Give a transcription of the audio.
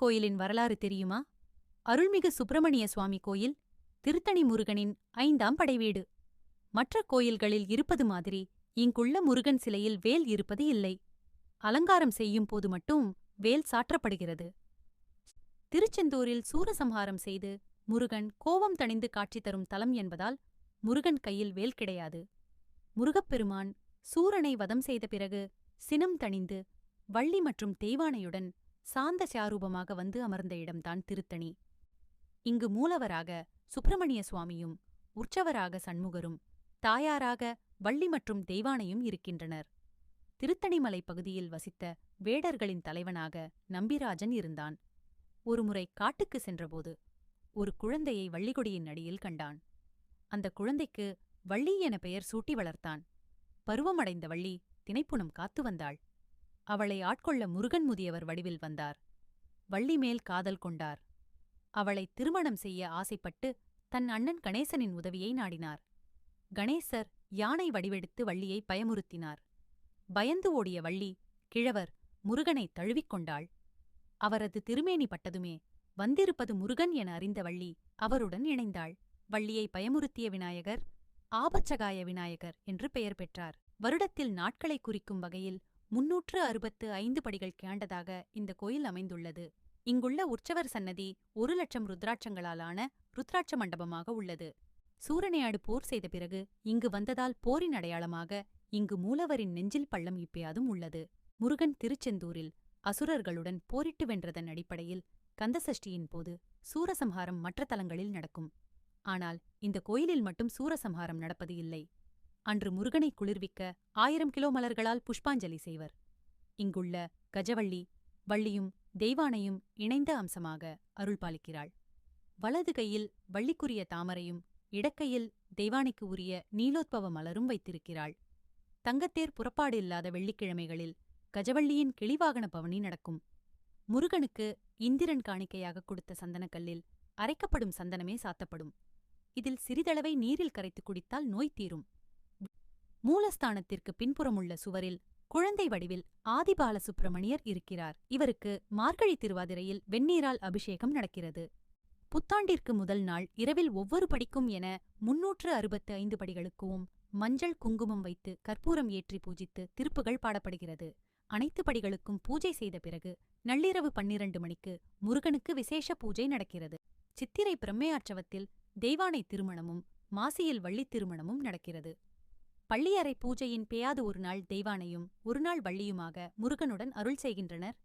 கோயிலின் வரலாறு தெரியுமா? அருள்மிகு சுப்பிரமணிய சுவாமி கோயில் திருத்தணி முருகனின் 5ஆம் படைவீடு. மற்ற கோயில்களில் இருப்பது மாதிரி இங்குள்ள முருகன் சிலையில் வேல் இருப்பது இல்லை. அலங்காரம் செய்யும் போது மட்டும் வேல் சாற்றப்படுகிறது. திருச்செந்தூரில் சூரசம்ஹாரம் செய்து முருகன் கோபம் தணிந்து காட்சி தரும் தலம் என்பதால் முருகன் கையில் வேல் கிடையாது. முருகப்பெருமான் சூரனை வதம் செய்த பிறகு சினம் தணிந்து வள்ளி மற்றும் தெய்வானையுடன் சாந்த சாரூபமாக வந்து அமர்ந்த இடம்தான் திருத்தணி. இங்கு மூலவராக சுப்பிரமணிய சுவாமியும் உற்சவராக சண்முகரும் தாயாராக வள்ளி மற்றும் தெய்வானையும் இருக்கின்றனர். திருத்தணிமலை பகுதியில் வசித்த வேடர்களின் தலைவனாக நம்பிராஜன் இருந்தான். ஒருமுறை காட்டுக்கு சென்றபோது ஒரு குழந்தையை வள்ளிகொடியின் அடியில் கண்டான். அந்த குழந்தைக்கு வள்ளி என பெயர் சூட்டி வளர்த்தான். பருவமடைந்த வள்ளி தினைப்புனம் காத்து வந்தாள். அவளை ஆட்கொள்ள முருகன் முதியவர் வடிவில் வந்தார். வள்ளி மேல் காதல் கொண்டார். அவளை திருமணம் செய்ய ஆசைப்பட்டு தன் அண்ணன் கணேசனின் உதவியை நாடினார். கணேசர் யானை வடிவெடுத்து வள்ளியை பயமுறுத்தினார். பயந்து ஓடிய வள்ளி கிழவர் முருகனை தழுவிக்கொண்டாள். அவரது திருமேனி பட்டதுமே வந்திருப்பது முருகன் என அறிந்த வள்ளி அவருடன் இணைந்தாள். வள்ளியை பயமுறுத்திய விநாயகர் ஆபச்சகாய விநாயகர் என்று பெயர் பெற்றார். வருடத்தில் நாட்களை குறிக்கும் வகையில் 365 படிகள் கேண்டதாக இந்த கோயில் அமைந்துள்ளது. இங்குள்ள உற்சவர் சன்னதி 1,00,000 ருத்ராட்சங்களாலான ருத்ராட்ச மண்டபமாக உள்ளது. சூரனையாடு போர் செய்த பிறகு இங்கு வந்ததால் போரின் அடையாளமாக இங்கு மூலவரின் நெஞ்சில் பள்ளம் இப்பயாதும் உள்ளது. முருகன் திருச்செந்தூரில் அசுரர்களுடன் போரிட்டு வென்றதன் அடிப்படையில் கந்தசஷ்டியின் போது சூரசம்ஹாரம் மற்ற தலங்களில் நடக்கும். ஆனால் இந்த கோயிலில் மட்டும் சூரசம்ஹாரம் நடப்பது இல்லை. அன்று முருகனை குளிர்விக்க 1000 கிலோ மலர்களால் புஷ்பாஞ்சலி செய்வர். இங்குள்ள கஜவள்ளி வள்ளியும் தெய்வானையும் இணைந்த அம்சமாக அருள்பாலிக்கிறாள். வலது கையில் வள்ளிக்குரிய தாமரையும் இடக்கையில் தெய்வானைக்கு உரிய நீலோத்பவ மலரும் வைத்திருக்கிறாள். தங்கத்தேர் புறப்பாடு இல்லாத வெள்ளிக்கிழமைகளில் கஜவள்ளியின் கிளிவாகன பவனி நடக்கும். முருகனுக்கு இந்திரன் காணிக்கையாக கொடுத்த சந்தனக்கல்லில் அரைக்கப்படும் சந்தனமே சாத்தப்படும். இதில் சிறிதளவை நீரில் கரைத்து குடித்தால் நோய் தீரும். மூலஸ்தானத்திற்கு பின்புறமுள்ள சுவரில் குழந்தை வடிவில் ஆதிபால சுப்பிரமணியர் இருக்கிறார். இவருக்கு மார்கழி திருவாதிரையில் வெந்நீரால் அபிஷேகம் நடக்கிறது. புத்தாண்டிற்கு முதல் நாள் இரவில் ஒவ்வொரு படிக்கும் என 365 படிகளுக்கும் மஞ்சள் குங்குமம் வைத்து கற்பூரம் ஏற்றி பூஜித்து திருப்புகள் பாடப்படுகிறது. அனைத்து படிகளுக்கும் பூஜை செய்த பிறகு நள்ளிரவு 12 மணிக்கு முருகனுக்கு விசேஷ பூஜை நடக்கிறது. சித்திரை பிரம்மையாற்சவத்தில் தெய்வானை திருமணமும் மாசியில் வள்ளி திருமணமும் நடக்கிறது. பள்ளியறை பூஜையின் பேயாது ஒரு நாள் தெய்வானையும் ஒரு நாள் வள்ளியுமாக முருகனுடன் அருள் செய்கின்றனர்.